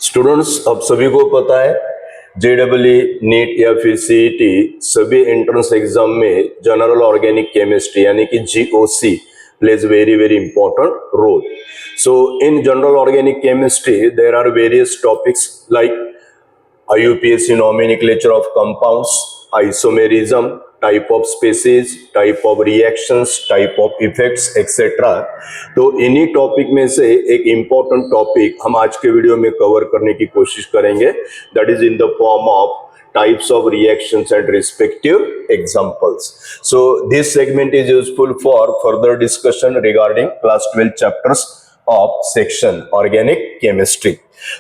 Students, अब सभी को पता है जेडब्ल्यू नीट या फिर सीईटी सभी एंट्रेंस एग्जाम में जनरल ऑर्गेनिक केमिस्ट्री यानी कि GOC plays very important role. So in general organic chemistry there are various topics like IUPAC nomenclature of compounds, isomerism, type of species, type of reactions, type of effects, etc. तो इन्हीं topic में से एक important topic हम आज के video में cover करने की कोशिश करेंगे, that is in the form of types of reactions and respective examples. So this segment is useful for further discussion regarding class 12 chapters of section organic chemistry.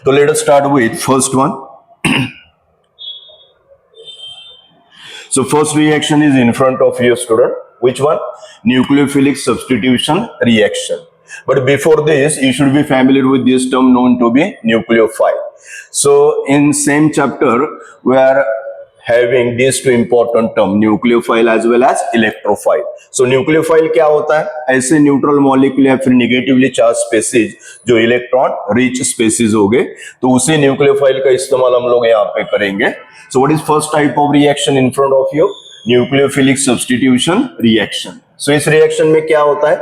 So let us start with first one. So first reaction is in front of you, student. Which one? Nucleophilic substitution reaction. But before this, you should be familiar with this term known to be nucleophile. So in same chapter, we are having these two important term, nucleophile as well as electrophile. So nucleophile क्या होता है? ऐसे neutral molecule या फिर negatively charge species जो electron rich species हो गए, तो उसी न्यूक्लियोफाइल का इस्तेमाल हम लोग यहाँ पे करेंगे. So what is first type of reaction in front of you? Nucleophilic substitution reaction. So इस रिएक्शन में क्या होता है,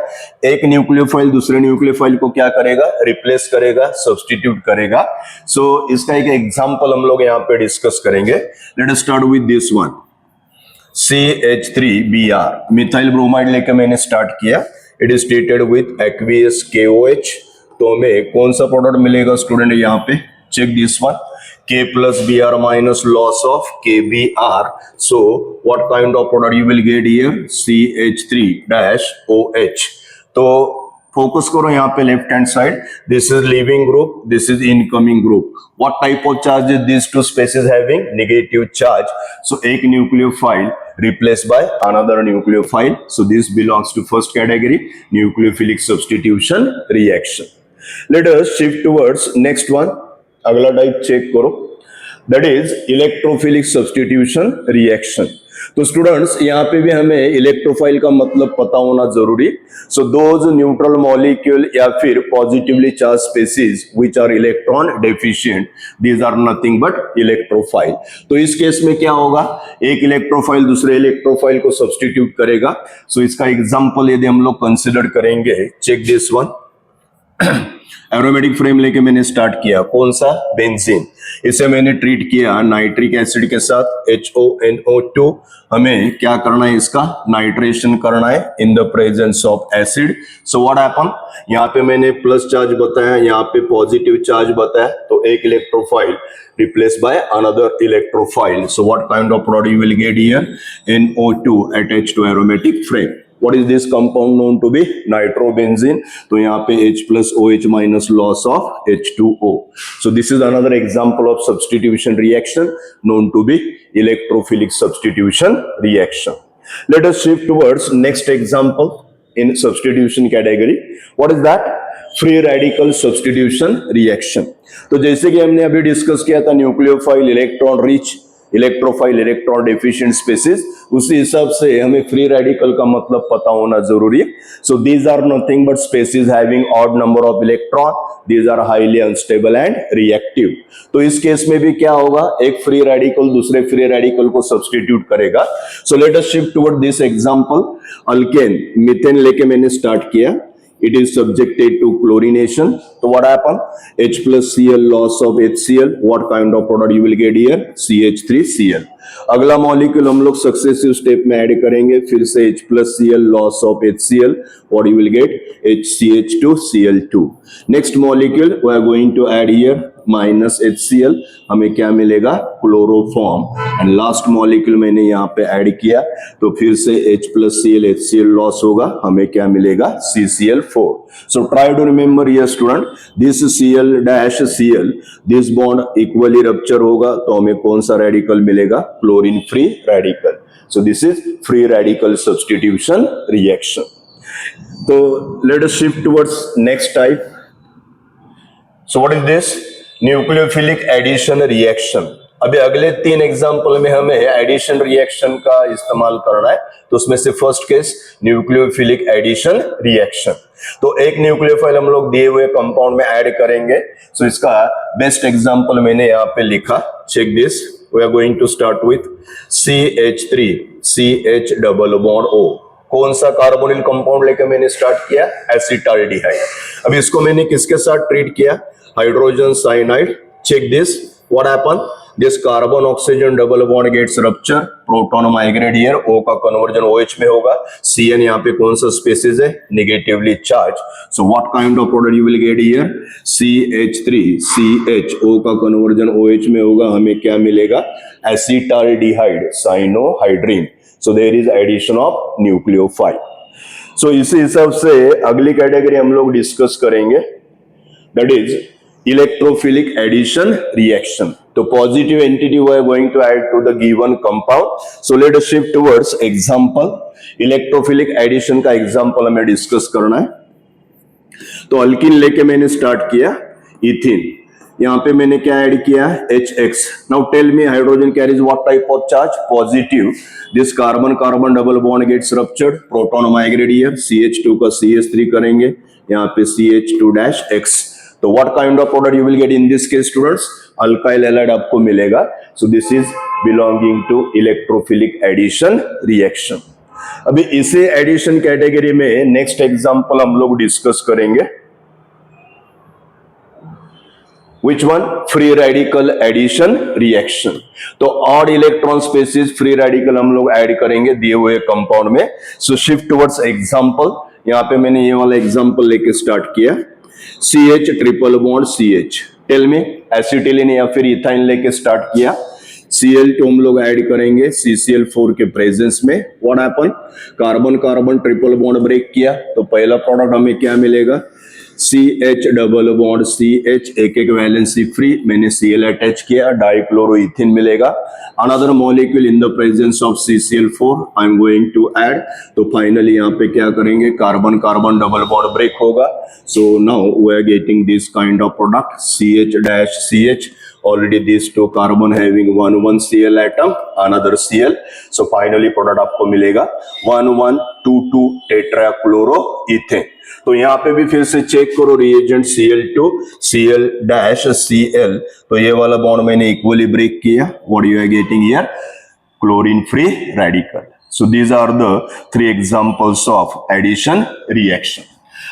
एक न्यूक्लियोफाइल दूसरे न्यूक्लियोफाइल को क्या करेगा, रिप्लेस करेगा, सब्स्टिट्यूट करेगा. सो इसका एक एग्जांपल हम लोग यहाँ पे डिस्कस करेंगे. Late us start with this one, CH3Br, methyl bromide लेके मैंने स्टार्ट किया. It is treated with aqueous KOH. तो हमें कौन सा प्रोडक्ट मिलेगा स्टूडेंट, यहाँ पे check this one, K plus Br minus loss of KBr. So what kind of product you will get here? CH3-OH. तो फोकस करो यहाँ पे left hand side. This is leaving group, this is incoming group. What type of charge is this two species having? Negative charge. So एक nucleophile replaced by another nucleophile. So this belongs to first category, nucleophilic substitution reaction. Let us shift towards next one. अगला type check करो, that is electrophilic substitution reaction. तो students यहाँ पे भी हमें electrophile का मतलब पता होना जरूरी. सो दोज न्यूट्रल मॉलिक्यूल या फिर positively charge species which are electron deficient, these are nothing but electrophile. तो इस केस में क्या होगा, एक इलेक्ट्रोफाइल दूसरे इलेक्ट्रोफाइल को सब्स्टिट्यूट करेगा. सो इसका एग्जांपल यदि हम लोग कंसिडर करेंगे, check this one. Aromatic frame लेके मैंने स्टार्ट किया, कौन सा, बेंजीन. इसे मैंने ट्रीट किया नाइट्रिक एसिड के साथ HONO2. हमें क्या करना है, इसका नाइट्रेशन करना है इन the presence of acid. So what happen, यहाँ पे मैंने प्लस चार्ज बताया, यहाँ पे पॉजिटिव चार्ज बताया. तो एक electrophile replaced by another electrophile. So what kind of product you will get here? NO2 attached to aromatic frame. What is this compound known to be? Nitrobenzene. तो यहाँ पे H plus OH minus loss of H2O. So this is another example of substitution reaction known to be electrophilic substitution reaction. Let us shift towards next example in substitution category. What is that? Free radical substitution reaction. तो जैसे कि हमने अभी discuss किया था, nucleophile electron rich, electrophile electron deficient species, उसी हिसाब से हमें फ्री रेडिकल का मतलब पता होना जरूरी है. So these are nothing but species having odd number of electron, these are highly unstable and reactive. तो इस केस में भी क्या होगा, एक फ्री रेडिकल दूसरे फ्री रेडिकल को सब्स्टिट्यूट करेगा. So let us shift toward this example. Alkane, methane लेके मैंने स्टार्ट किया. It is subjected to chlorination. So what happen? H plus Cl loss of HCl. What kind of product you will get here? CH3Cl. अगला molecule हम लोग successive step में add करेंगे, फिर से H plus Cl loss of HCl. What you will get? HCH2Cl2. Next molecule we are going to add here minus HCl. हमें क्या मिलेगा? क्लोरोफॉर्म. एंड लास्ट मॉलिक्यूल मैंने यहाँ पे ऐड किया, तो फिर से H plus Cl HCl loss होगा, हमें क्या मिलेगा? CCl4. So try to remember here student, this Cl dash Cl, this bond equally rupture होगा, तो हमें कौन सा रेडिकल मिलेगा? Chlorine free radical. So this is free radical substitution reaction. So let us shift towards next type. So what is this? Nucleophilic addition reaction. अभी अगले 3 example में हमें एडिशन रिएक्शन का इस्तेमाल करना है। तो उसमें से first case nucleophilic addition reaction. तो एक न्यूक्लियोफाइल हम लोग दिए हुए कंपाउंड में ऐड करेंगे। सो इसका बेस्ट एग्जाम्पल मैंने यहाँ पे लिखा, check this. We are going to start with CH3 CH double bond O। कौन सा कार्बोनिल कंपाउंड लेकर मैंने स्टार्ट किया? एसिटाल्डिहाइड। अभी इसको मैंने किसके साथ ट्रीट किया? Hydrogen cyanide. Check this, what happen? This carbon oxygen double bond gets rupture, proton migrate here, O का conversion OH में होगा। Cn यहाँ पे कौन सा species है? Negatively charged. So what kind of product you will get here? CH3 CH, O का conversion OH में होगा, हमें क्या मिलेगा? Acetaldehyde, cyanohydrine. So there is addition of nucleophile. So इसी हिसाब से अगली कैटेगरी हम लोग डिस्कस करेंगे, that is electrophilic addition reaction. तो positive entity we are going to add to the given compound. So let us shift towards example. electrophilic addition का example हमें डिस्कस करना है। तो अल्किन लेके मैंने स्टार्ट किया इथिन, यहाँ पे मैंने क्या ऐड किया? HX. Now tell me hydrogen carries what type of charge? Positive. This carbon carbon double bond gets ruptured, proton migrate here, CH2 का CH3 करेंगे, यहाँ पे CH2-X. तो what kind of product you will get in this case students? Alkyl halide आपको मिलेगा। So this is belonging to electrophilic addition reaction. अभी इसे addition category में नेक्स्ट एग्जांपल हम लोग डिस्कस करेंगे। Which one? Free radical addition reaction. तो odd electron species free radical हम लोग ऐड करेंगे दिए हुए कंपाउंड में। So shift towards example. यहाँ पे मैंने ये वाला एग्जांपल लेके स्टार्ट किया, CH triple bond CH। Tell me, acetylene या फिर इथाइन लेके स्टार्ट किया, Cl2 हम लोग ऐड करेंगे CCl4 के प्रेजेंस में। What happen? Carbon carbon triple bond break किया, तो पहला प्रोडक्ट हमें क्या मिलेगा? CH डबल बॉन्ड CH, एक एक वैलेंसी फ्री, मैंने Cl अटैच किया, डाइक्लोरोइथिन मिलेगा। Another molecule in the presence of CCl4 I am going to add. तो फाइनली यहाँ पे क्या करेंगे? Carbon carbon double bond break होगा। So now we are getting this kind of product CH-CH। Already these two carbon having 1 Cl atom, another Cl. So finally product आपको मिलेगा 1,1,2,2 tetrachloroethane. तो यहाँ पे भी फिर से चेक करो रिएजेंट Cl2 Cl-Cl। तो ये वाला बॉन्ड मैंने इक्वली ब्रेक किया। What you are getting here? Chlorine free radical. So these are the 3 examples of addition reaction.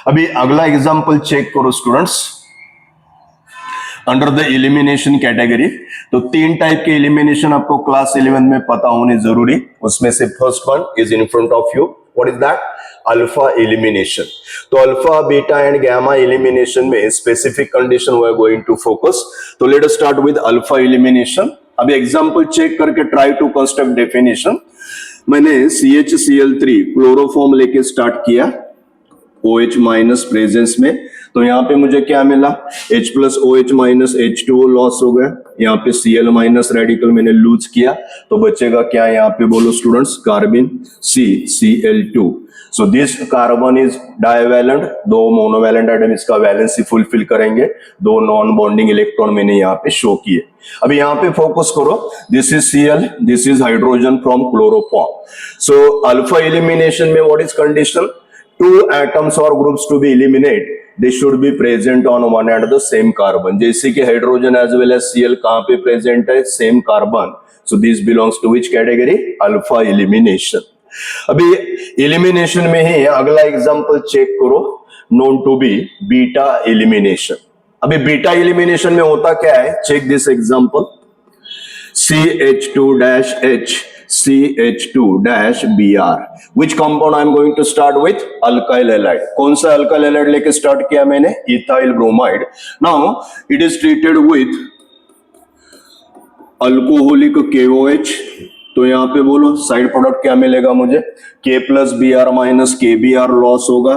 अभी अगला एग्जांपल चेक करो students, under the elimination category. तो 3 टाइप के एलिमिनेशन आपको क्लास 11 में पता होने जरूरी। उसमें से first one is in front of you. What is that? Alpha elimination. तो alpha beta and gamma elimination में specific condition we are going to focus. तो let us start with alpha elimination. अभी एग्जांपल चेक करके try to construct definition. मैंने CHCl3 chloroform लेके start किया OH minus presence में। तो यहाँ पे मुझे क्या मिला? H plus OH minus H2O loss हो गया। यहाँ पे Cl माइनस रेडिकल मैंने लूज किया, तो बचेगा क्या यहाँ पे? बोलो students, carbon CCl2। So this carbon is divalent, 2 monovalent atom इसका वैलेंसी फुलफिल करेंगे, 2 नॉन बॉन्डिंग इलेक्ट्रॉन मैंने यहाँ पे शो किए। अभी यहाँ पे फोकस करो, this is Cl, this is hydrogen from chloroform. So alpha elimination में what is condition? 2 atoms or groups to be eliminated, they should be present on one and the same carbon. जैसे कि hydrogen as well as Cl कहाँ पे present है? Same carbon. So this belongs to which category? Alpha elimination. अभी elimination में ही अगला example check करो, known to be beta elimination. अभी बीटा एलिमिनेशन में होता क्या है? Check this example, CH2-H CH2-Br. Which compound I am going to start with? Alkyl halide. कौन सा alkyl halide लेके स्टार्ट किया मैंने? Ethyl bromide. Now it is treated with alcoholic KOH. तो यहाँ पे बोलो साइड प्रोडक्ट क्या मिलेगा मुझे? K plus Br minus KBr loss होगा,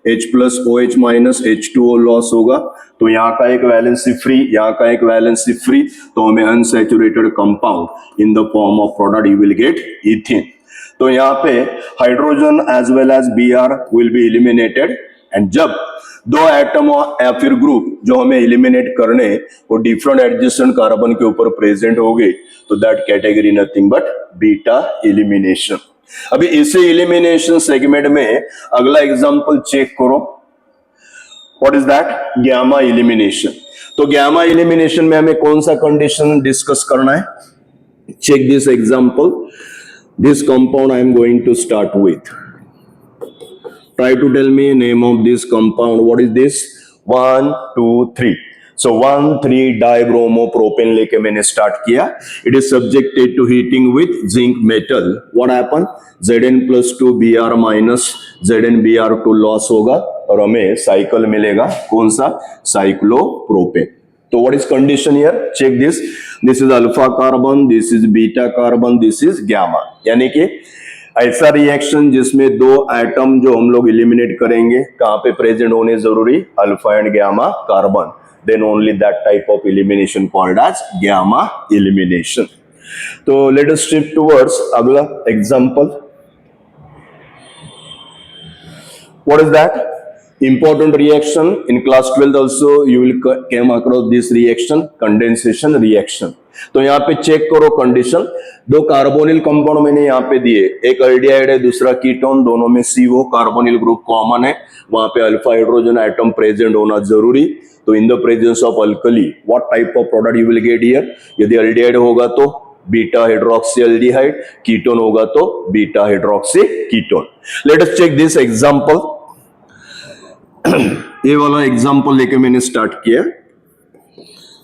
H plus OH minus H2O loss होगा। तो यहाँ का एक वैलेंसी फ्री, यहाँ का एक वैलेंसी फ्री, तो हमें unsaturated compound in the form of product you will get ethyne. तो यहाँ पे hydrogen as well as Br will be eliminated. And जब दो एटम या फिर ग्रुप जो हमें एलिमिनेट करने वो डिफरेंट एडजेसेंट कार्बन के ऊपर प्रेजेंट हो गए तो that category nothing but beta elimination. अभी इसे एलिमिनेशन सेगमेंट में अगला एग्जांपल चेक करो, what is that, gamma elimination. तो गैमा एलिमिनेशन में हमें कौन सा कंडीशन डिस्कस करना है, check this example, this compound I am going to start with, try to tell me name of this compound, what is this, 1 2 3, so 1,3-dibromopropane लेके मैंने start किया, it is subjected to heating with zinc metal, what happen, Zn+2 Br minus ZnBr2 loss होगा और हमें cycle मिलेगा कौन सा, cyclopropane. तो what is condition here, check this, this is alpha carbon, this is beta carbon, this is gamma, यानी कि ऐसा रिएक्शन जिसमें दो एटम जो हम लोग एलिमिनेट करेंगे कहां पे प्रेजेंट होने जरूरी, alpha and gamma carbon, then only that type of elimination called as gamma elimination. तो लेट अस शिफ्ट टुवर्ड्स अगला example, what is that, important reaction in class 12 also you will came across this reaction, condensation reaction। तो यहाँ पे check करो condition, दो carbonyl compound मैंने यहाँ पे दिए, एक एल्डिहाइड है दूसरा कीटोन, दोनों में CO कार्बोनिल ग्रुप कॉमन है, वहां पे अल्फा हाइड्रोजन एटम प्रेजेंट होना जरूरी। तो in the presence of alkali what type of product you will get here, यदि एल्डिहाइड होगा तो बीटा हाइड्रोक्सी एल्डिहाइड, कीटोन होगा तो beta hydroxy ketone. Let us check this example, ये वाला एग्जांपल लेके मैंने स्टार्ट किया,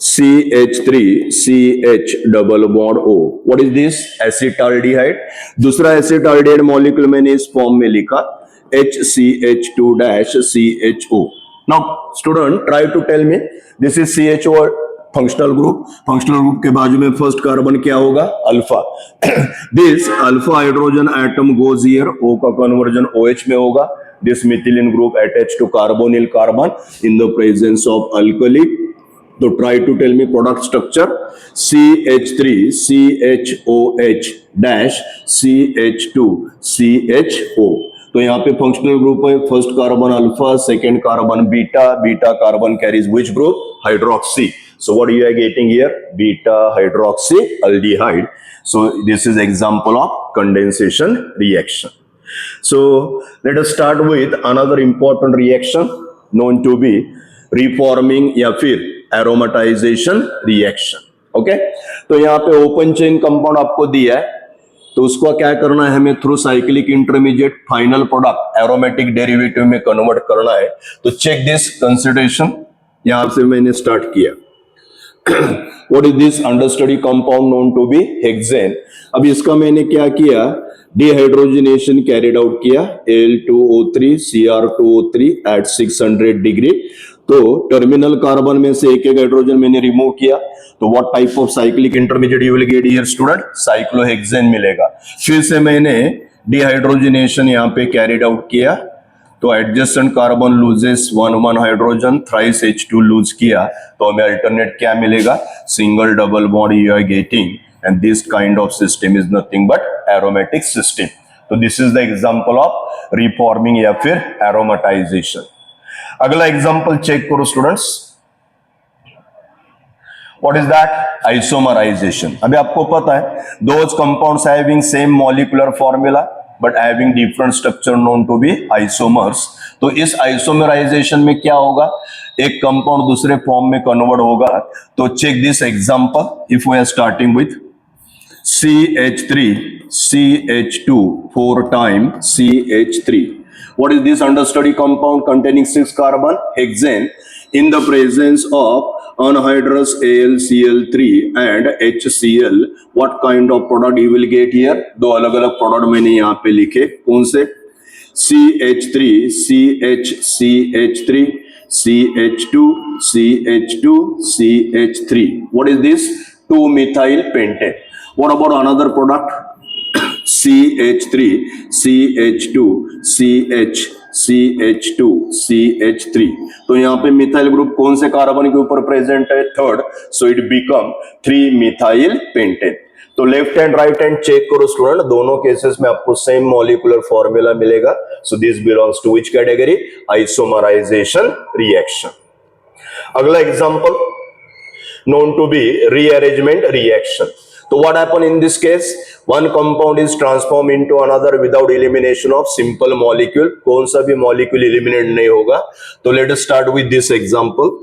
CH3CH double bond O, what is this, acetaldehyde, दूसरा एसिटाल्डिहाइड मॉलिक्यूल मैंने इस फॉर्म में लिखा HCH2-CHO। Now student try to tell me, this is CHO functional group, functional group के बाजू में फर्स्ट कार्बन क्या होगा, alpha, this alpha hydrogen atom goes here, O का कन्वर्जन OH में होगा, this methylene group attached to carbonyl carbon in the presence of alkali। So try to tell me product structure, CH3CHOH-CH2CHO। तो यहाँ पे functional group है, first carbon alpha, second carbon beta, beta carbon carries which group, hydroxy, so what you are getting here, beta hydroxy aldehyde। so this is example of condensation reaction। So let us start with another important reaction known to be reforming या फिर aromatization reaction। Okay, तो यहाँ पे open chain compound आपको दिया है, तो उसको क्या करना है, हमें through cyclic intermediate final product aromatic derivative में कन्वर्ट करना है। तो चेक दिस कंसिडरेशन, यहां से मैंने स्टार्ट किया, what is this understudy compound known to be hexane. अब इसका मैंने क्या किया, डिहाइड्रोजनेशन कैरिड आउट किया, Al2O3 Cr2O3 एट 600 डिग्री। तो टर्मिनल कार्बन में से एक एक हाइड्रोजन मैंने रिमूव किया, तो what type of cyclic intermediate you will get here student, cyclohexane मिलेगा। फिर से मैंने डिहाइड्रोजनेशन यहाँ पे कैरिड आउट किया, तो adjacent carbon loses 1 hydrogen, thrice H2 lose किया, तो हमें अल्टरनेट क्या मिलेगा, single double bond you are getting, and this kind of system is nothing but aromatic system। तो this is the example of reforming या फिर aromatization। अगला example check करो students, what is that, isomerization। अभी आपको पता है those compounds having same molecular formula but having different structure known to be isomers। तो इस आइसोमराइजेशन में क्या होगा, एक कंपाउंड दूसरे फॉर्म में कन्वर्ट होगा। तो check this example, if we are starting with CH3CH2 4 times CH3, what is this understudy compound containing 6 carbon, hexane, in the presence of anhydrous AlCl3 and HCl, what kind of product you will get here, दो अलग अलग product मैंने यहाँ पे लिखे, कौन से, CH3 CH3 CH2 CH2 CH3, what is this, 2-methyl pentane। What about another product, CH3 CH2 CH CH2 CH3। तो यहाँ पे मिथाइल ग्रुप कौन से कार्बन के ऊपर प्रेजेंट है, third, so it become 3-methyl pentane। तो left hand right hand check करो स्टूडेंट, दोनों केसेस में आपको सेम मॉलिक्यूलर फॉर्मूला मिलेगा. So this belongs to which category? Isomerisation reaction. अगला example known to be rearrangement reaction. So what happen in this case? One compound is transformed into another without elimination of simple molecule. कौन सा भी molecule eliminate नहीं होगा. तो let us start with this example.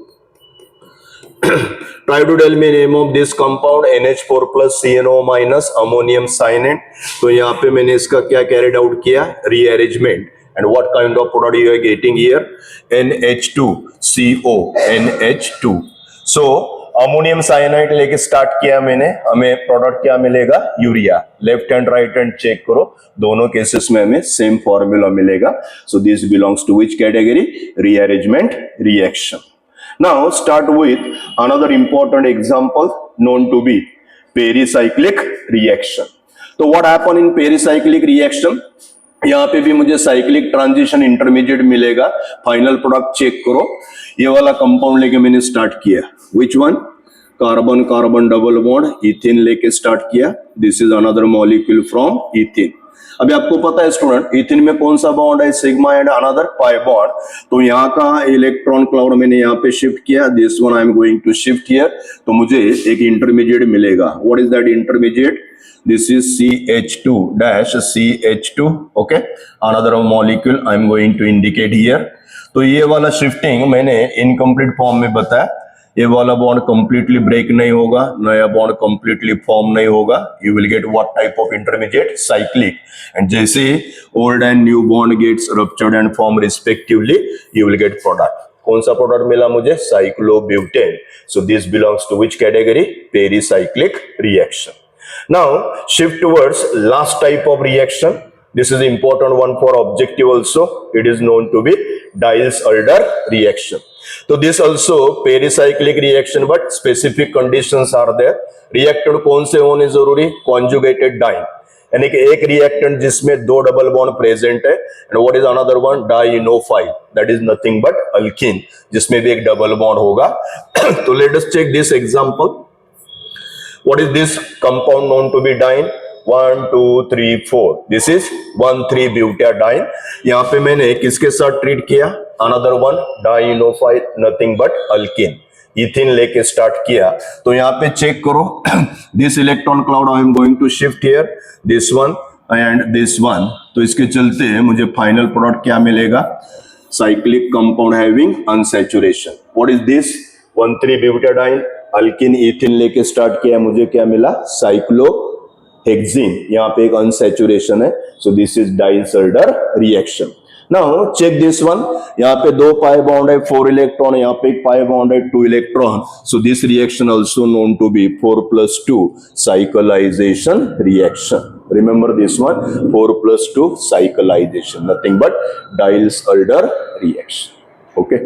Try to tell me name of this compound NH4 plus CNO minus ammonium cyanide. तो यहाँ पे मैंने इसका क्या carried out किया? Rearrangement. And what kind of product you are getting here? NH2CO, NH2. So ammonium cyanide लेके start किया मैंने, हमें प्रोडक्ट क्या मिलेगा? Urea. Left hand right hand check करो, दोनों केसेस में हमें सेम फॉर्मूला मिलेगा. So this belongs to which category? Rearrangement reaction. Now start with another important example known to be pericyclic reaction. तो what happen in pericyclic reaction? यहाँ पे भी मुझे साइक्लिक ट्रांजिशन इंटरमीडिएट मिलेगा. फाइनल प्रोडक्ट चेक करो, ये वाला कंपाउंड लेके मैंने स्टार्ट किया. Which one? Carbon carbon double bond ethane लेके स्टार्ट किया. This is another molecule from ethane. अभी आपको पता है स्टूडेंट, इथेन में कौन सा बॉन्ड है? Sigma and another pi bond. तो यहाँ का इलेक्ट्रॉन क्लाउड मैंने यहाँ पे शिफ्ट किया. This one I am going to shift here. तो मुझे एक इंटरमीडिएट मिलेगा. What is that intermediate? This is CH2 dash CH2. Okay, another molecule I am going to indicate here. तो ये वाला शिफ्टिंग मैंने इनकम्प्लीट फॉर्म में बताया. ये वाला बॉन्ड कंप्लीटली ब्रेक नहीं होगा, नया बॉन्ड कंप्लीटली फॉर्म नहीं होगा. You will get what type of intermediate? Cyclic. And जैसे old and new bond gets ruptured and form respectively, you will get product. कौन सा प्रोडक्ट मिला मुझे? Cyclobutane. So this belongs to which category? Pericyclic reaction. Now shift towards last type of reaction. This is important one for objective also. It is known to be Diels-Alder reaction. So this also pericyclic reaction, but specific conditions are there. Reactant कौन से होने जरूरी? Conjugated diene. यानी कि एक reactant जिसमें दो double bond present है. And what is another one? Dienophile. That is nothing but alkene, जिसमें भी एक डबल बॉन्ड होगा. तो let us check this example. What is this compound known to be diene? 1, 2, 3, 4. This is 1,3-butadiene. यहाँ पे मैंने किसके साथ ट्रीट किया? Another one, dienophile, nothing but alkene. इथिन लेके स्टार्ट किया. तो यहाँ पे चेक करो. This electron cloud I am going to shift here. This one and this one. तो इसके चलते मुझे फाइनल प्रोडक्ट क्या मिलेगा? Cyclic compound having unsaturation. What is this? 1,3-butadiene. Alkene इथिन लेके स्टार्ट किया, मुझे क्या मिला? साइक्लोहेक्सिन. यहाँ पे एक अनसैचुरेशन है. So this is Diels Alder reaction. Now check this one. यहाँ पे दो पाई बॉन्ड है, 4 इलेक्ट्रॉन. यहाँ पे एक पाई बॉन्ड है, 2 electron. So this reaction also known to be 4+2 cyclization reaction. Remember this one, 4+2 cyclization, nothing but Diels-Alder reaction. Okay.